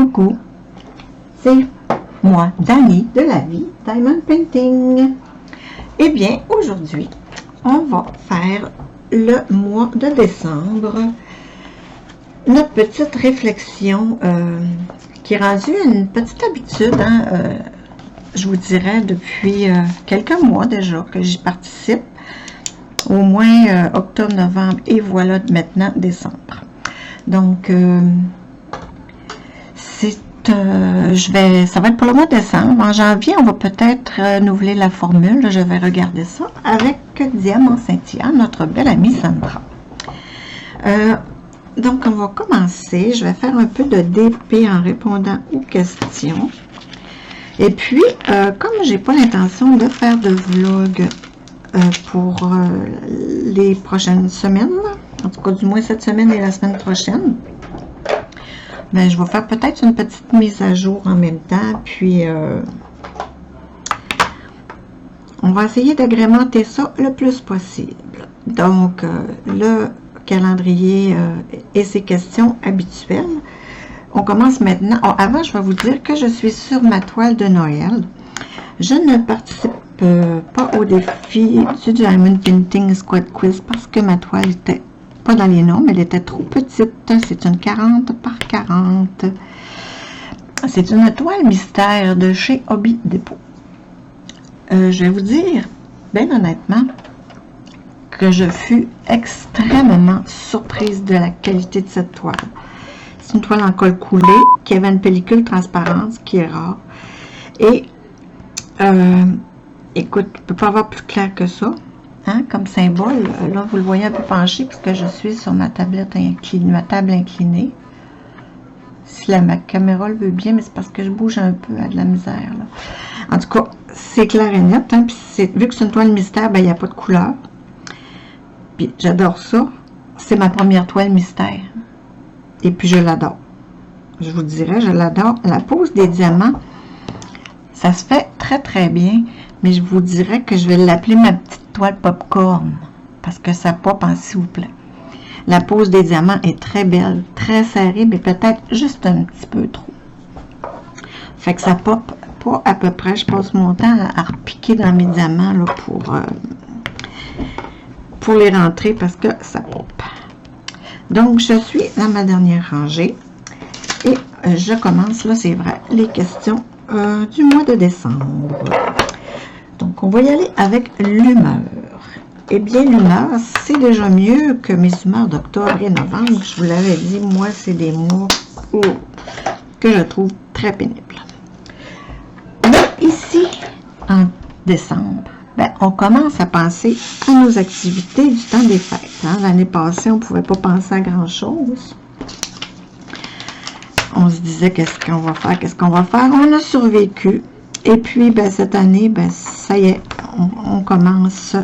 Coucou, c'est moi, Dani, de la vie Diamond Painting. Eh bien, aujourd'hui, on va faire le mois de décembre. Notre petite réflexion qui est rendue une petite habitude, je vous dirais, depuis quelques mois déjà que j'y participe. Au moins octobre, novembre et voilà maintenant décembre. Donc, ça va être pour le mois de décembre. En janvier, on va peut-être renouveler la formule. Je vais regarder ça avec Diamant Cynthia, notre belle amie Sandra. Donc, on va commencer. Je vais faire un peu de DP en répondant aux questions. Et puis, comme j'ai pas l'intention de faire de vlog pour les prochaines semaines, en tout cas du moins cette semaine et la semaine prochaine, ben, je vais faire peut-être une petite mise à jour en même temps, puis on va essayer d'agrémenter ça le plus possible. Donc, le calendrier et ses questions habituelles. On commence maintenant. Oh, avant, je vais vous dire que je suis sur ma toile de Noël. Je ne participe pas au défi du Diamond Painting Squad Quiz parce que ma toile était pas dans les normes, elle était trop petite. C'est une 40 par 40. C'est une toile mystère de chez Hobby Depot. Je vais vous dire, bien honnêtement, que je fus extrêmement surprise de la qualité de cette toile. C'est une toile en colle coulé qui avait une pellicule transparente, ce qui est rare. Et, écoute, je ne peux pas avoir plus clair que ça. Hein, comme symbole, là vous le voyez un peu penché puisque je suis sur ma tablette inclinée, ma table inclinée. Si ma caméra le veut bien, mais c'est parce que je bouge un peu à de la misère. Là. En tout cas, c'est clair et net. Hein, puis vu que c'est une toile mystère, ben, il n'y a pas de couleur. Puis j'adore ça. C'est ma première toile mystère. Et puis je l'adore. Je vous dirais, je l'adore. La pose des diamants, ça se fait très très bien. Mais je vous dirais que je vais l'appeler ma petite toile popcorn. Parce que ça pop en s'il vous plaît. La pose des diamants est très belle, très serrée, mais peut-être juste un petit peu trop. Fait que ça pop pas à peu près. Je passe mon temps à repiquer dans mes diamants là, pour les rentrer parce que ça pop. Donc, je suis dans ma dernière rangée. Et je commence, là c'est vrai, les questions du mois de décembre. Donc, on va y aller avec l'humeur. Eh bien, l'humeur, c'est déjà mieux que mes humeurs d'octobre et novembre. Je vous l'avais dit, moi, c'est des mois que je trouve très pénibles. Mais ici, en décembre, ben, on commence à penser à nos activités du temps des fêtes. Hein. L'année passée, on ne pouvait pas penser à grand-chose. On se disait, qu'est-ce qu'on va faire, qu'est-ce qu'on va faire. On a survécu. Et puis, ben, cette année, ben, ça y est, on commence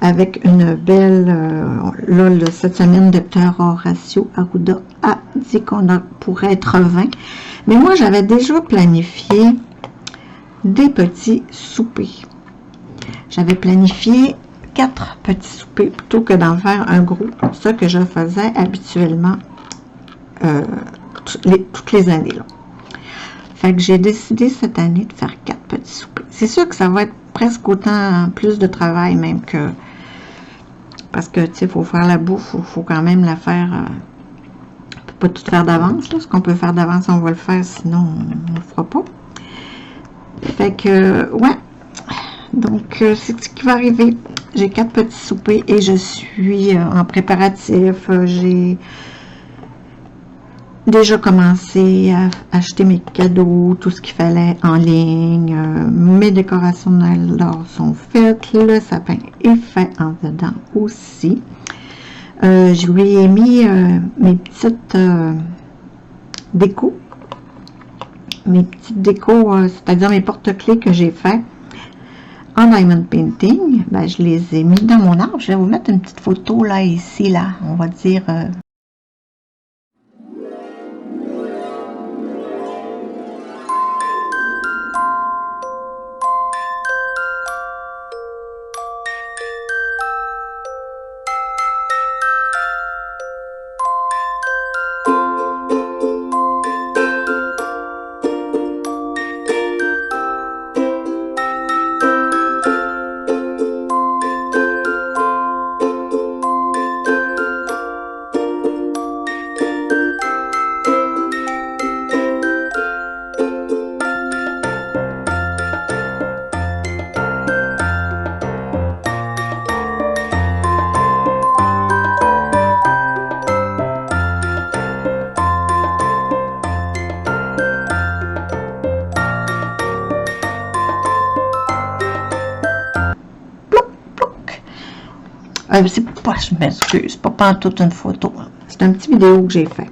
avec une belle, là, cette semaine, docteur Horacio Arruda a dit qu'on pourrait être 20. Mais moi, j'avais déjà planifié des petits soupers. J'avais planifié 4 petits soupers plutôt que d'en faire un gros. Ce que je faisais habituellement toutes les années. Là. Fait que j'ai décidé cette année de faire 4 petits soupers. C'est sûr que ça va être presque autant plus de travail même que... Parce que, tu sais, il faut faire la bouffe, il faut quand même la faire... on ne peut pas tout faire d'avance. Ce qu'on peut faire d'avance, on va le faire, sinon on ne le fera pas. Fait que, ouais. Donc, c'est ce qui va arriver. J'ai 4 petits soupers et je suis en préparatif. J'ai déjà commencé à acheter mes cadeaux, tout ce qu'il fallait en ligne. Mes décorations de Noël sont faites. Le sapin est fait en dedans aussi. Je lui ai mis mes petites décos. Mes petites décos, c'est-à-dire mes porte-clés que j'ai fait en Diamond Painting. Ben, je les ai mis dans mon arbre. Je vais vous mettre une petite photo là, ici, là. On va dire... C'est pas, je m'excuse, pas pantoute une photo. C'est un petit vidéo que j'ai fait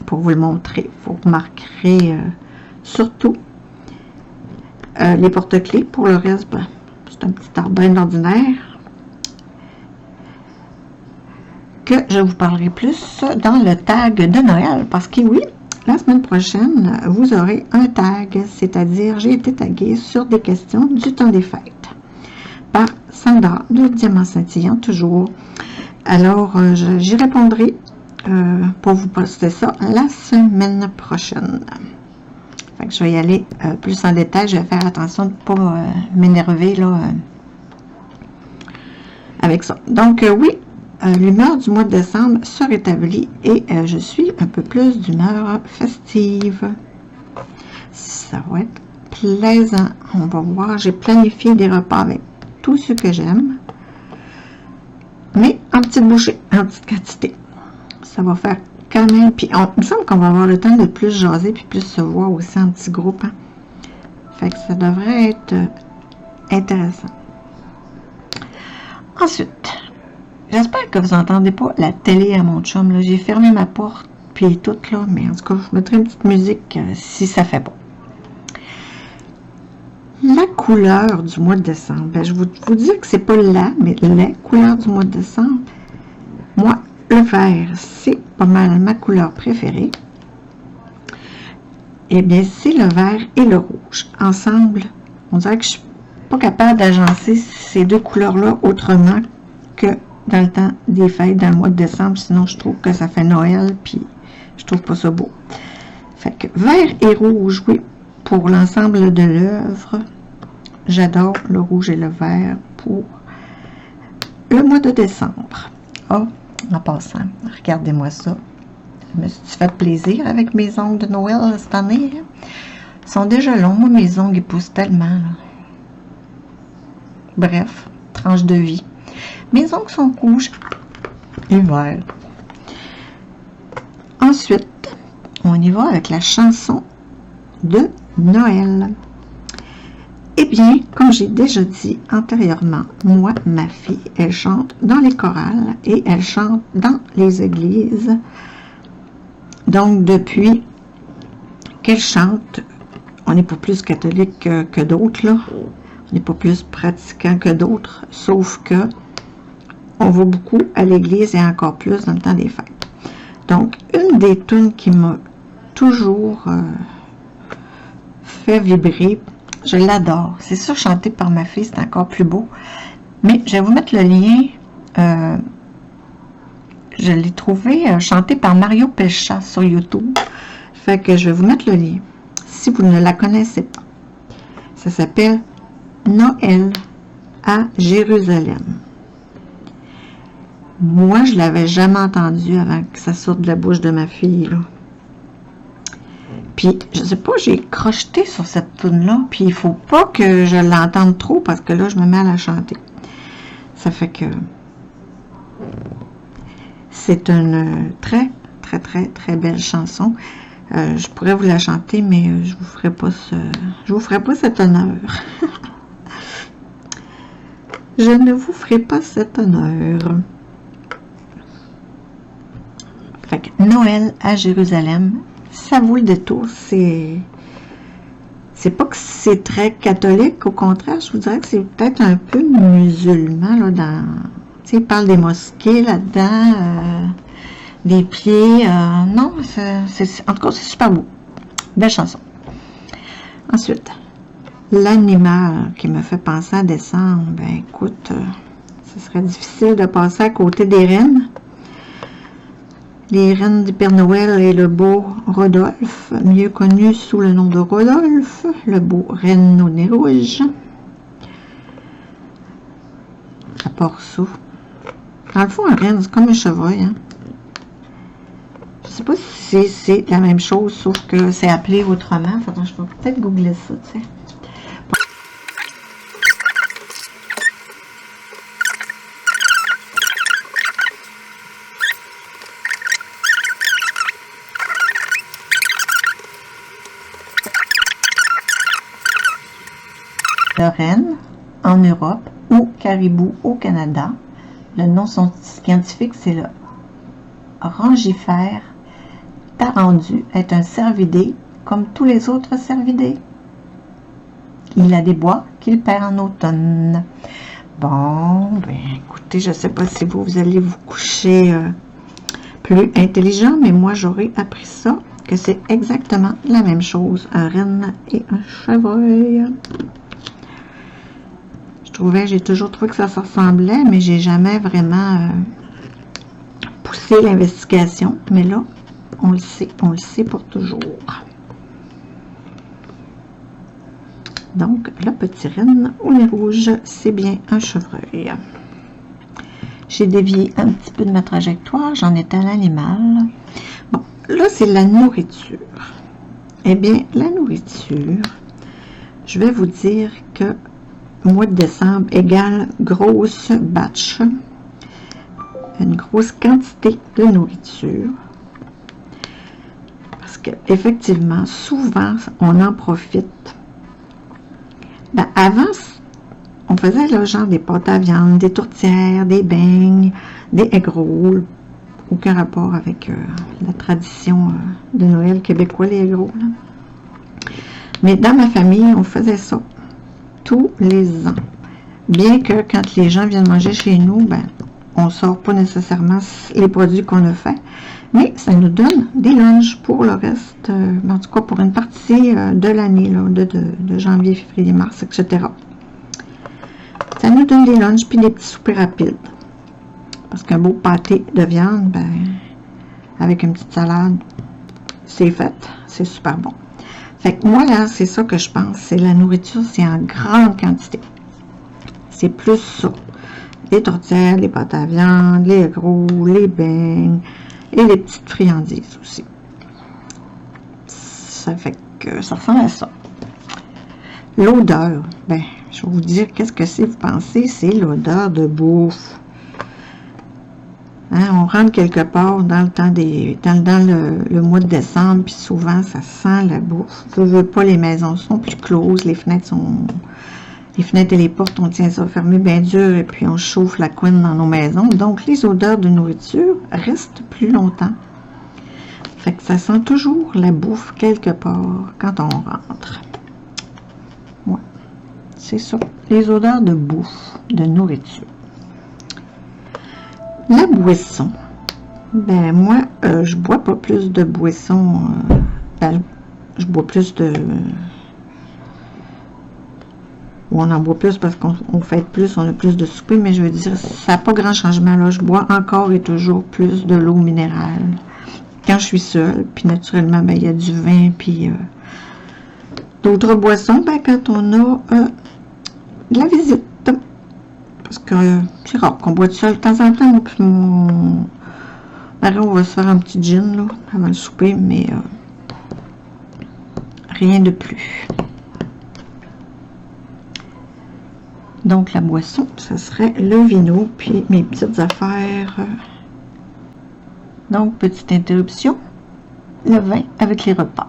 pour vous le montrer. Vous remarquerez surtout les porte-clés. Pour le reste, ben, c'est un petit arbre bien ordinaire que je vous parlerai plus dans le tag de Noël. Parce que oui, la semaine prochaine, vous aurez un tag, c'est-à-dire j'ai été taguée sur des questions du temps des fêtes par Sandra de Diamant Scintillant, toujours. Alors, j'y répondrai pour vous poster ça la semaine prochaine. Fait que je vais y aller plus en détail. Je vais faire attention de ne pas m'énerver là avec ça. Donc, oui, l'humeur du mois de décembre se rétablit et je suis un peu plus d'humeur festive. Ça va être plaisant. On va voir. J'ai planifié des repas avec tout ce que j'aime, mais en petite bouchée, en petite quantité. Ça va faire quand même, puis il me semble qu'on va avoir le temps de plus jaser, puis plus se voir aussi en petits groupes. Hein. Fait que ça devrait être intéressant. Ensuite, j'espère que vous n'entendez pas la télé à mon chum. J'ai fermé ma porte, puis tout là, mais en tout cas, je mettrai une petite musique si ça fait pas. La couleur du mois de décembre, ben, je vous dis que c'est pas mais la couleur du mois de décembre, moi, le vert, c'est pas mal ma couleur préférée. Eh bien, c'est le vert et le rouge. Ensemble, on dirait que je suis pas capable d'agencer ces deux couleurs-là autrement que dans le temps des fêtes, dans le mois de décembre. Sinon, je trouve que ça fait Noël, puis je trouve pas ça beau. Fait que vert et rouge, oui, pour l'ensemble de l'œuvre. J'adore le rouge et le vert pour le mois de décembre. Oh, en passant, regardez-moi ça. Je me suis fait plaisir avec mes ongles de Noël cette année. Ils sont déjà longs. Moi, mes ongles, ils poussent tellement. Là. Bref, tranche de vie. Mes ongles sont rouges et verts. Ensuite, on y va avec la chanson de Noël. Eh bien, comme j'ai déjà dit antérieurement, moi, ma fille, elle chante dans les chorales et elle chante dans les églises. Donc, depuis qu'elle chante, on n'est pas plus catholique que d'autres, là. On n'est pas plus pratiquant que d'autres, sauf que on va beaucoup à l'église et encore plus dans le temps des fêtes. Donc, une des tunes qui m'a toujours fait vibrer, je l'adore. C'est sûr, chanté par ma fille, c'est encore plus beau. Mais je vais vous mettre le lien. Je l'ai trouvé chanté par Mario Pelcha sur YouTube. Fait que je vais vous mettre le lien. Si vous ne la connaissez pas. Ça s'appelle Noël à Jérusalem. Moi, je l'avais jamais entendu avant que ça sorte de la bouche de ma fille, là. Puis, je sais pas, j'ai crocheté sur cette tune-là, puis il faut pas que je l'entende trop, parce que là, je me mets à la chanter. Ça fait que c'est une très, très, très, très belle chanson. Je pourrais vous la chanter, mais je vous ferai pas cet honneur. Je ne vous ferai pas cet honneur. Fait que Noël à Jérusalem, ça vaut le détour. C'est pas que c'est très catholique, au contraire, je vous dirais que c'est peut-être un peu musulman, là, dans... Tu sais, il parle des mosquées là-dedans, des pieds, non, en tout cas, c'est super beau. Belle chanson. Ensuite, l'animal qui me fait penser à décembre, ben écoute, ce serait difficile de passer à côté des rennes. Les rennes du Père Noël et le beau Rodolphe, mieux connu sous le nom de Rodolphe, le beau renne au nez rouge. À part ça. Dans le fond, un renne, c'est comme un chevreuil. Hein? Je sais pas si c'est la même chose, sauf que c'est appelé autrement. Faudrait que je vais peut-être googler ça, tu sais. Le renne en Europe ou caribou au Canada, Le nom scientifique, c'est le Rangifère tarendu, est un cervidé comme tous les autres cervidés. Il a des bois qu'il perd en automne. Bon, ben écoutez, je ne sais pas si vous allez vous coucher plus intelligent, mais moi j'aurais appris ça, que c'est exactement la même chose, un renne et un chevreuil. J'ai toujours trouvé que ça se ressemblait, mais j'ai jamais vraiment poussé l'investigation. Mais là, on le sait pour toujours. Donc, le petit renne au nez rouge, c'est bien un chevreuil. J'ai dévié un petit peu de ma trajectoire, j'en étais à l'animal. Bon, là, c'est la nourriture. Eh bien, la nourriture, je vais vous dire que mois de décembre égale grosse batch, une grosse quantité de nourriture. Parce que effectivement, souvent, on en profite. Ben, avant, on faisait le genre des pâtes à viande, des tourtières, des beignes, des egg rolls. Aucun rapport avec la tradition de Noël québécois, les egg rolls. Mais dans ma famille, on faisait ça tous les ans. Bien que quand les gens viennent manger chez nous, ben, on ne sort pas nécessairement les produits qu'on a fait, mais ça nous donne des lunchs pour le reste, en tout cas pour une partie de l'année, de janvier, février, mars, etc. Ça nous donne des lunchs puis des petits soupers rapides. Parce qu'un beau pâté de viande, ben, avec une petite salade, c'est fait, c'est super bon. Fait que moi, là, c'est ça que je pense. C'est la nourriture, c'est en grande quantité. C'est plus ça. Les tourtières, les pâtes à viande, les gros, les beignes et les petites friandises aussi. Ça fait que ça ressemble à ça. L'odeur, ben, je vais vous dire qu'est-ce que c'est, vous pensez, c'est l'odeur de bouffe. Hein, on rentre quelque part dans le temps dans le mois de décembre, puis souvent ça sent la bouffe. Je veux pas, les maisons sont plus closes, les fenêtres et les portes, on tient ça fermé bien dur et puis on chauffe la couenne dans nos maisons. Donc les odeurs de nourriture restent plus longtemps. Fait que ça sent toujours la bouffe quelque part quand on rentre. Ouais, c'est ça, les odeurs de bouffe, de nourriture. La boisson, ben moi, je bois pas plus de boissons, je bois plus de... On en boit plus parce qu'on fait plus, on a plus de souper, mais je veux dire, ça n'a pas grand changement, là. Je bois encore et toujours plus de l'eau minérale. Quand je suis seule, puis naturellement, ben il y a du vin, puis d'autres boissons, ben quand on a de la visite. Parce que c'est rare qu'on boit tout seul. De temps en temps, puis mon mari, on va se faire un petit gin là, avant le souper, mais rien de plus. Donc la boisson, ça serait le vino, puis mes petites affaires. Donc, petite interruption, le vin avec les repas.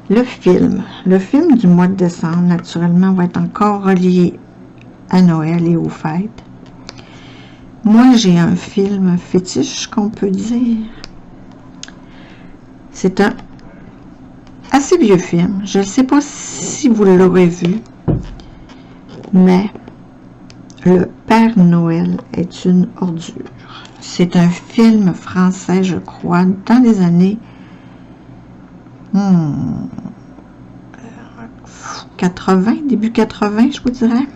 Le film du mois de décembre, naturellement, va être encore relié à Noël et aux fêtes. Moi, j'ai un film fétiche qu'on peut dire. C'est un assez vieux film. Je ne sais pas si vous l'aurez vu, mais Le Père Noël est une ordure. C'est un film français, je crois, dans les années 80, début 80, je vous dirais.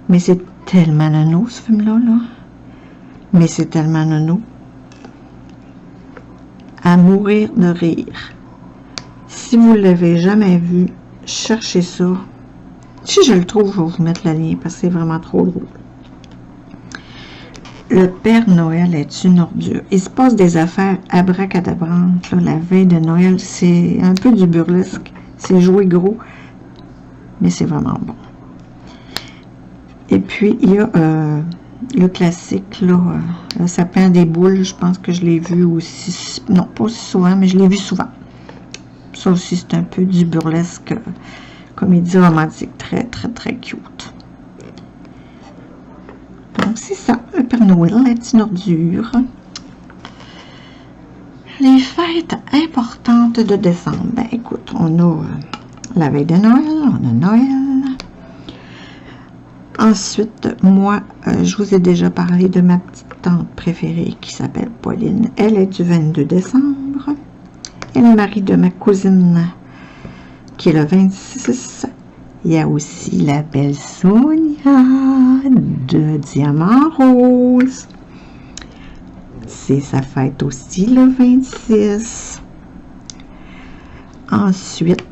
Mais c'est tellement nono, ce film-là, là. Mais c'est tellement nono. À mourir de rire. Si vous ne l'avez jamais vu, cherchez ça. Si je le trouve, je vais vous mettre le lien parce que c'est vraiment trop drôle. Le Père Noël est une ordure. Il se passe des affaires abracadabrantes, là, la veille de Noël. C'est un peu du burlesque. C'est joué gros, mais c'est vraiment bon. Et puis, il y a le classique, là, le sapin des boules. Je pense que je l'ai vu aussi. Non, pas aussi souvent, mais je l'ai vu souvent. Ça aussi, c'est un peu du burlesque, comédie romantique. Très, très, très cute. Donc, Donc, c'est ça, le Père Noël, la petite ordure. Les fêtes importantes de décembre. Ben, écoute, on a la veille de Noël, on a Noël. Ensuite, moi, je vous ai déjà parlé de ma petite tante préférée qui s'appelle Pauline. Elle est du 22 décembre. Et le mari de ma cousine qui est le 26. Il y a aussi la belle Sonia de Diamant Rose. C'est sa fête aussi le 26. Ensuite,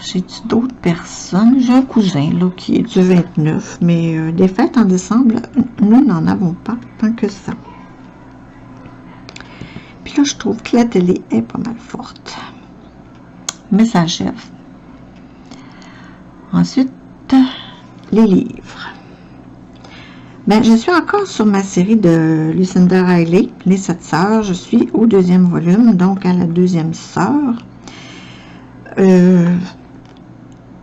j'ai-tu d'autres personnes? J'ai un cousin là, qui est du 29, mais des fêtes en décembre, nous n'en avons pas tant que ça. Puis là, je trouve que la télé est pas mal forte. Mais ça achève. Ensuite, les livres. Ben, je suis encore sur ma série de Lucinda Riley, Les 7 sœurs. Je suis au 2e volume, donc à la 2e sœur.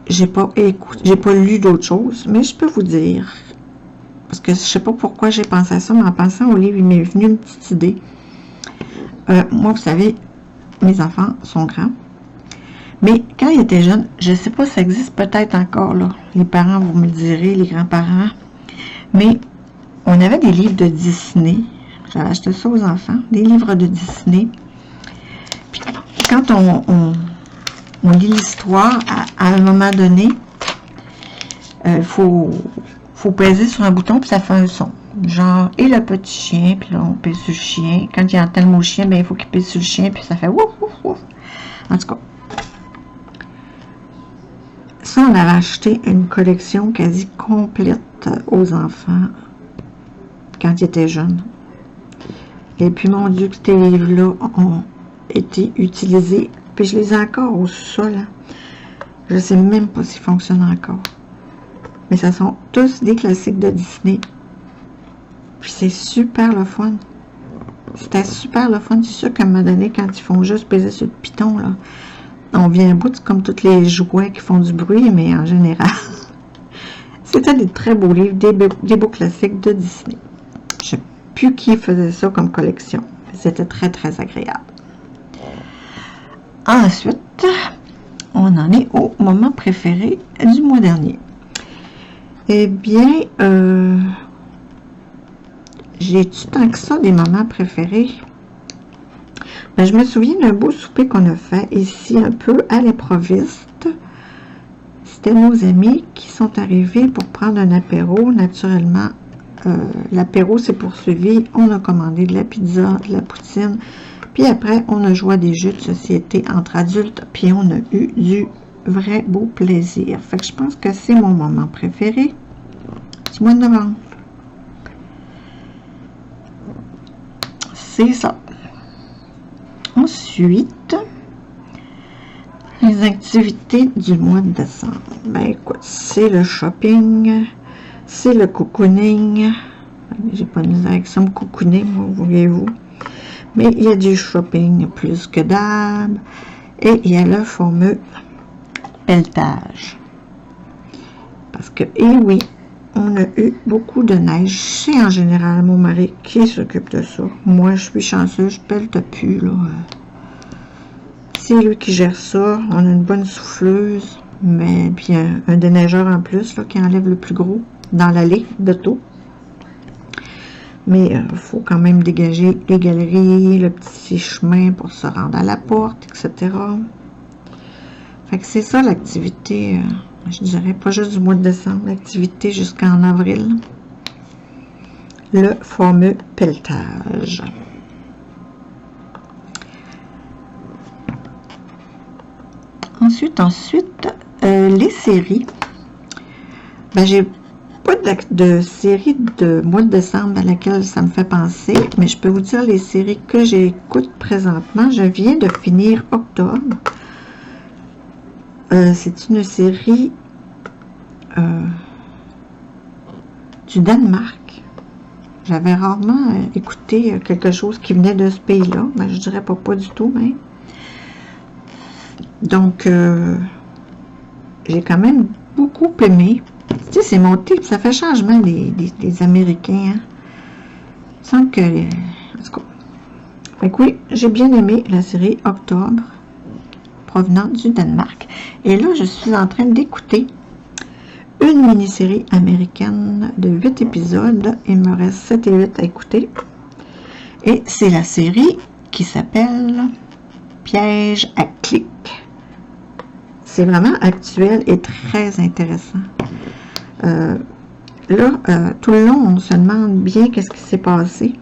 J'ai pas lu d'autres choses, mais je peux vous dire, parce que je sais pas pourquoi j'ai pensé à ça, mais en pensant au livre, il m'est venu une petite idée. Moi, vous savez, mes enfants sont grands, mais quand ils étaient jeunes, je sais pas si ça existe peut-être encore, là. Les parents, vous me le direz, les grands-parents, mais on avait des livres de Disney. J'avais acheté ça aux enfants, des livres de Disney. Puis quand on lit l'histoire, à un moment donné, faut peser sur un bouton, puis ça fait un son. Genre, et le petit chien, puis là, on pèse sur le chien. Quand il entend le mot chien, ben, il faut qu'il pèse sur le chien, puis ça fait ouf, ouf, ouf. En tout cas, ça, on avait acheté une collection quasi complète aux enfants quand ils étaient jeunes. Et puis, mon Dieu, que ces livres-là ont été utilisés. Puis, je les ai encore au sol. Je ne sais même pas s'ils fonctionnent encore. Mais ce sont tous des classiques de Disney. Puis, c'est super le fun. C'était super le fun. C'est sûr qu'à un moment donné, quand ils font juste peser sur le piton, là, on vient à bout, comme tous les jouets qui font du bruit, mais en général, c'était des très beaux livres, des beaux classiques de Disney. Je ne sais plus qui faisait ça comme collection. C'était très, très agréable. Ensuite, on en est au moment préféré du mois dernier. Eh bien, j'ai-tu tant que ça des moments préférés? Ben, je me souviens d'un beau souper qu'on a fait ici un peu à l'improviste. C'était nos amis qui sont arrivés pour prendre un apéro. Naturellement, l'apéro s'est poursuivi. On a commandé de la pizza, de la poutine. Puis après, on a joué à des jeux de société entre adultes. Puis on a eu du vrai beau plaisir. Fait que je pense que c'est mon moment préféré du mois de novembre. C'est ça. Ensuite, les activités du mois de décembre. Ben écoute, c'est le shopping, c'est le cocooning. J'ai pas de misère avec ça, me cocooner, moi, voyez-vous. Mais il y a du shopping plus que d'hab. Et il y a le fameux pelletage. Parce que, et oui, on a eu beaucoup de neige. C'est en général mon mari qui s'occupe de ça. Moi, je suis chanceuse, je pelte plus, là. C'est lui qui gère ça. On a une bonne souffleuse, mais puis un déneigeur en plus, là, qui enlève le plus gros dans l'allée d'auto. Mais il faut quand même dégager les galeries, le petit chemin pour se rendre à la porte, etc. Fait que c'est ça l'activité, je dirais pas juste du mois de décembre, l'activité jusqu'en avril. Le fameux pelletage. Ensuite, les séries. Ben, j'ai pas de série de mois de décembre à laquelle ça me fait penser, mais je peux vous dire les séries que j'écoute présentement. Je viens de finir octobre. C'est une série du Danemark. J'avais rarement écouté quelque chose qui venait de ce pays-là. Ben, je dirais pas du tout, mais... Donc, j'ai quand même beaucoup aimé. Tu sais, c'est monté, puis ça fait changement des Américains. Hein. Il semble que... En tout cas. Fait que oui, j'ai bien aimé la série Octobre, provenant du Danemark. Et là, je suis en train d'écouter une mini-série américaine de 8 épisodes. Il me reste 7 et 8 à écouter. Et c'est la série qui s'appelle Piège à clic. C'est vraiment actuel et très intéressant. Tout le long, on se demande bien qu'est-ce qui s'est passé.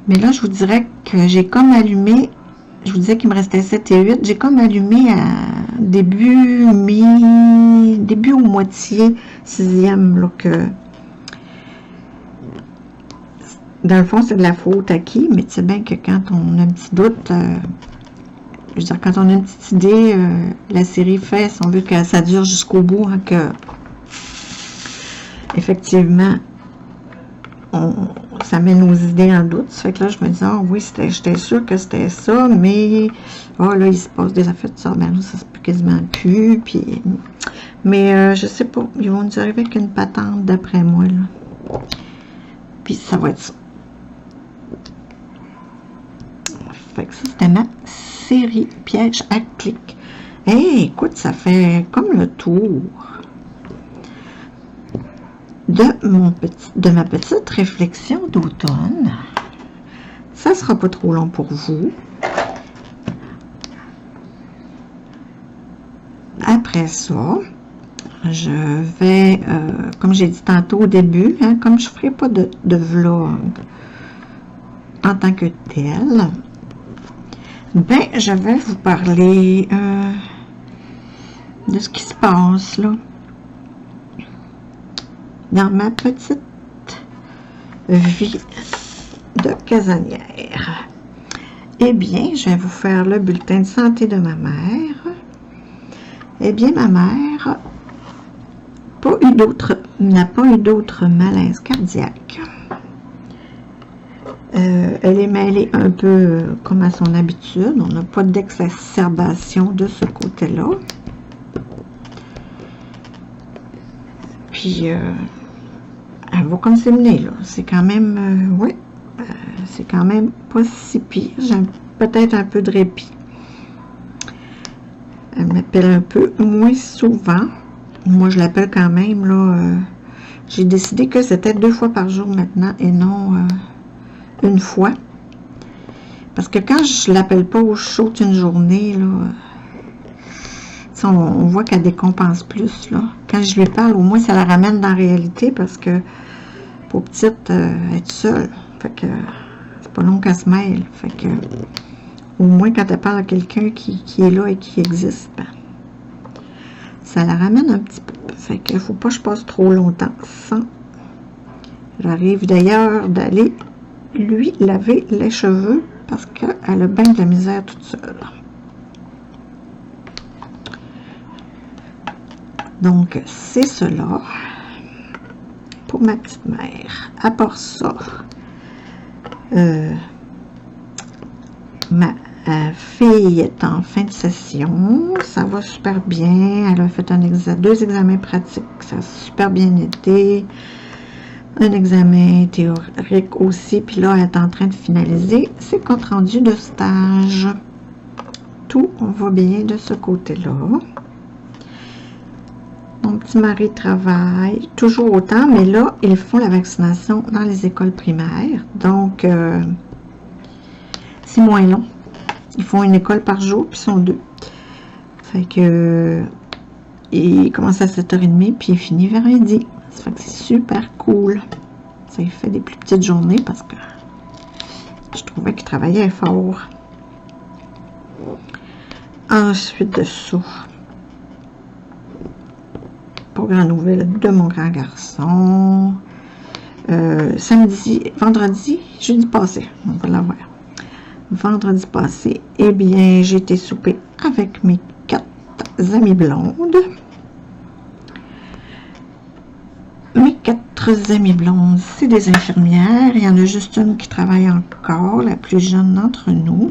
Mais là, je vous dirais que j'ai comme allumé, je vous disais qu'il me restait 7 et 8, j'ai comme allumé à début ou moitié 6e, là, que dans le fond, c'est de la faute à qui, mais tu sais bien que quand on a un petit doute, je veux dire, quand on a une petite idée, la série fait, si on veut que ça dure jusqu'au bout, hein, que effectivement, ça met nos idées en doute. Ça fait que là, je me dis, ah oui, j'étais sûre que c'était ça, mais là, il se passe des affaires de ça. Ben là, ça se peut quasiment plus. Puis, mais je sais pas, ils vont nous arriver avec une patente d'après moi, là. Puis ça va être ça. Fait que ça, c'était ma série Piège à clic. Hey, écoute, ça fait comme le tour de ma petite réflexion d'automne. Ça sera pas trop long pour vous. Après ça, je vais, comme j'ai dit tantôt au début, hein, comme je ne ferai pas de vlog en tant que tel, ben, je vais vous parler de ce qui se passe là dans ma petite vie de casanière. Eh bien, je vais vous faire le bulletin de santé de ma mère. Eh bien, ma mère n'a pas eu d'autres malaises cardiaques. Elle est mêlée un peu comme à son habitude. On n'a pas d'exacerbation de ce côté-là. Puis, elle va comme s'émener, là. C'est quand même, oui, c'est quand même pas si pire. J'ai peut-être un peu de répit. Elle m'appelle un peu moins souvent. Moi, je l'appelle quand même, là. J'ai décidé que c'était 2 fois par jour maintenant et non une fois. Parce que quand je l'appelle pas au chaud une journée, là, on voit qu'elle décompense plus, là. Quand je lui parle, au moins, ça la ramène dans la réalité parce que, pour petite, être seule. Fait que, c'est pas long qu'elle se mêle. Fait que, au moins, quand elle parle à quelqu'un qui est là et qui existe, ben, ça la ramène un petit peu. Fait que, faut pas que je passe trop longtemps sans. J'arrive d'ailleurs d'aller lui laver les cheveux parce qu'elle a bien de la misère toute seule. Donc, c'est cela pour ma petite mère. À part ça, ma fille est en fin de session. Ça va super bien. Elle a fait 2 examens pratiques. Ça a super bien été. Un examen théorique aussi. Puis là, elle est en train de finaliser ses comptes rendus de stage. Tout va bien de ce côté-là. Mon petit mari travaille toujours autant, mais là, ils font la vaccination dans les écoles primaires. Donc, c'est moins long. Ils font une école par jour, puis ils sont 2. Fait que, il commence à 7h30, puis il finit vers midi. Ça fait que c'est super cool. Ça lui fait des plus petites journées parce que je trouvais qu'il travaillait fort. Ensuite de ça, pour grande nouvelle de mon grand garçon, vendredi, jeudi passé, on va l'avoir. Vendredi passé, eh bien, j'ai été souper avec mes 4 amies blondes. Mes 4 amies blondes, c'est des infirmières. Il y en a juste une qui travaille encore, la plus jeune d'entre nous.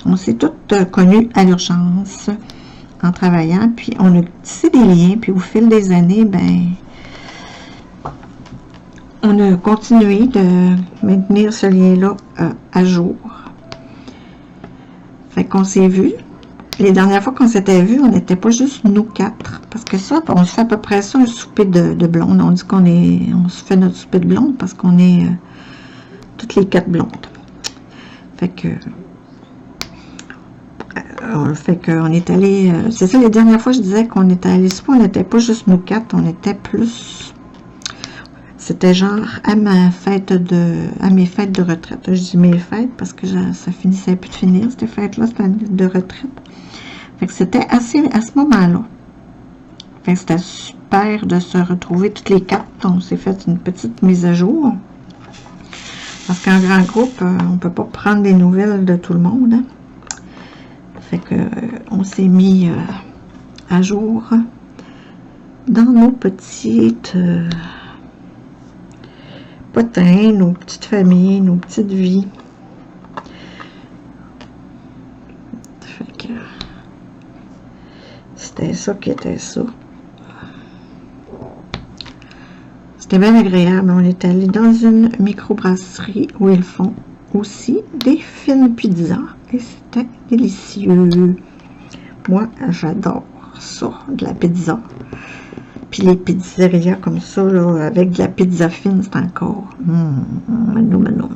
On s'est toutes connues à l'urgence en travaillant, puis on a tissé des liens, puis au fil des années, ben, on a continué de maintenir ce lien-là à jour. Fait qu'on s'est vus. Les dernières fois qu'on s'était vus, on n'était pas juste nous quatre. Parce que ça, on se fait à peu près ça, un souper de blondes. On dit on se fait notre souper de blondes parce qu'on est toutes les 4 blondes. Fait qu'on est allé, c'est ça, les dernières fois je disais qu'on était allé souper, on n'était pas juste nous 4, on était plus. C'était genre à mes fêtes de retraite. Je dis mes fêtes parce que ça finissait plus de finir, cette fête-là, c'était de retraite. Fait que c'était assez à ce moment-là. Fait que c'était super de se retrouver toutes les 4. On s'est fait une petite mise à jour. Parce qu'en grand groupe, on ne peut pas prendre des nouvelles de tout le monde. Hein. Fait que on s'est mis à jour dans nos petites potins, nos petites familles, nos petites vies. Fait que c'était ça qui était ça. C'était bien agréable. On est allé dans une microbrasserie où ils font aussi des fines pizzas et c'était délicieux. Moi, j'adore ça, de la pizza. Puis les pizzerias comme ça, là, avec de la pizza fine, c'est encore manou.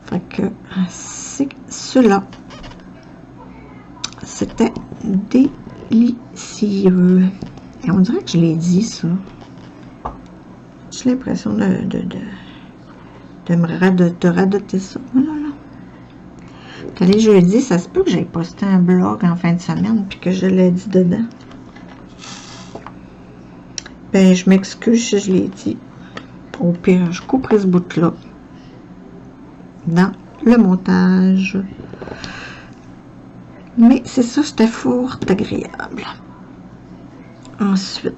Fait que c'est cela. C'était délicieux. Et on dirait que je l'ai dit, ça. J'ai l'impression de radoter ça. Voilà. Les jeudis, ça se peut que j'ai posté un blog en fin de semaine puis que je l'ai dit dedans. Ben, je m'excuse si je l'ai dit. Au pire, je couperai ce bout-là dans le montage. Mais c'est ça, c'était fort agréable. Ensuite,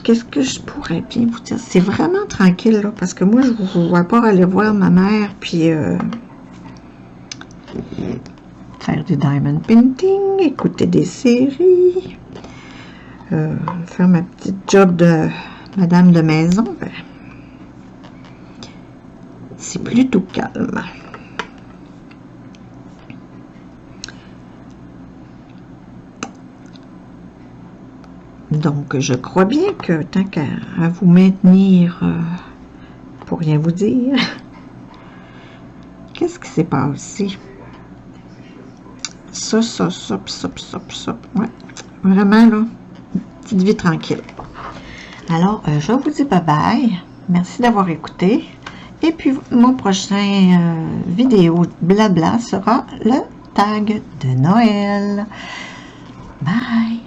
qu'est-ce que je pourrais bien vous dire? C'est vraiment tranquille, là, parce que moi, je ne vois pas aller voir ma mère, puis faire du diamond painting, écouter des séries, faire ma petite job de madame de maison. Ben, c'est plutôt calme. Donc, je crois bien que tant qu'à vous maintenir, pour rien vous dire, qu'est-ce qui s'est passé? Ça. Ouais, vraiment, là, petite vie tranquille. Alors, je vous dis bye-bye. Merci d'avoir écouté. Et puis, mon prochain vidéo blabla sera le tag de Noël. Bye!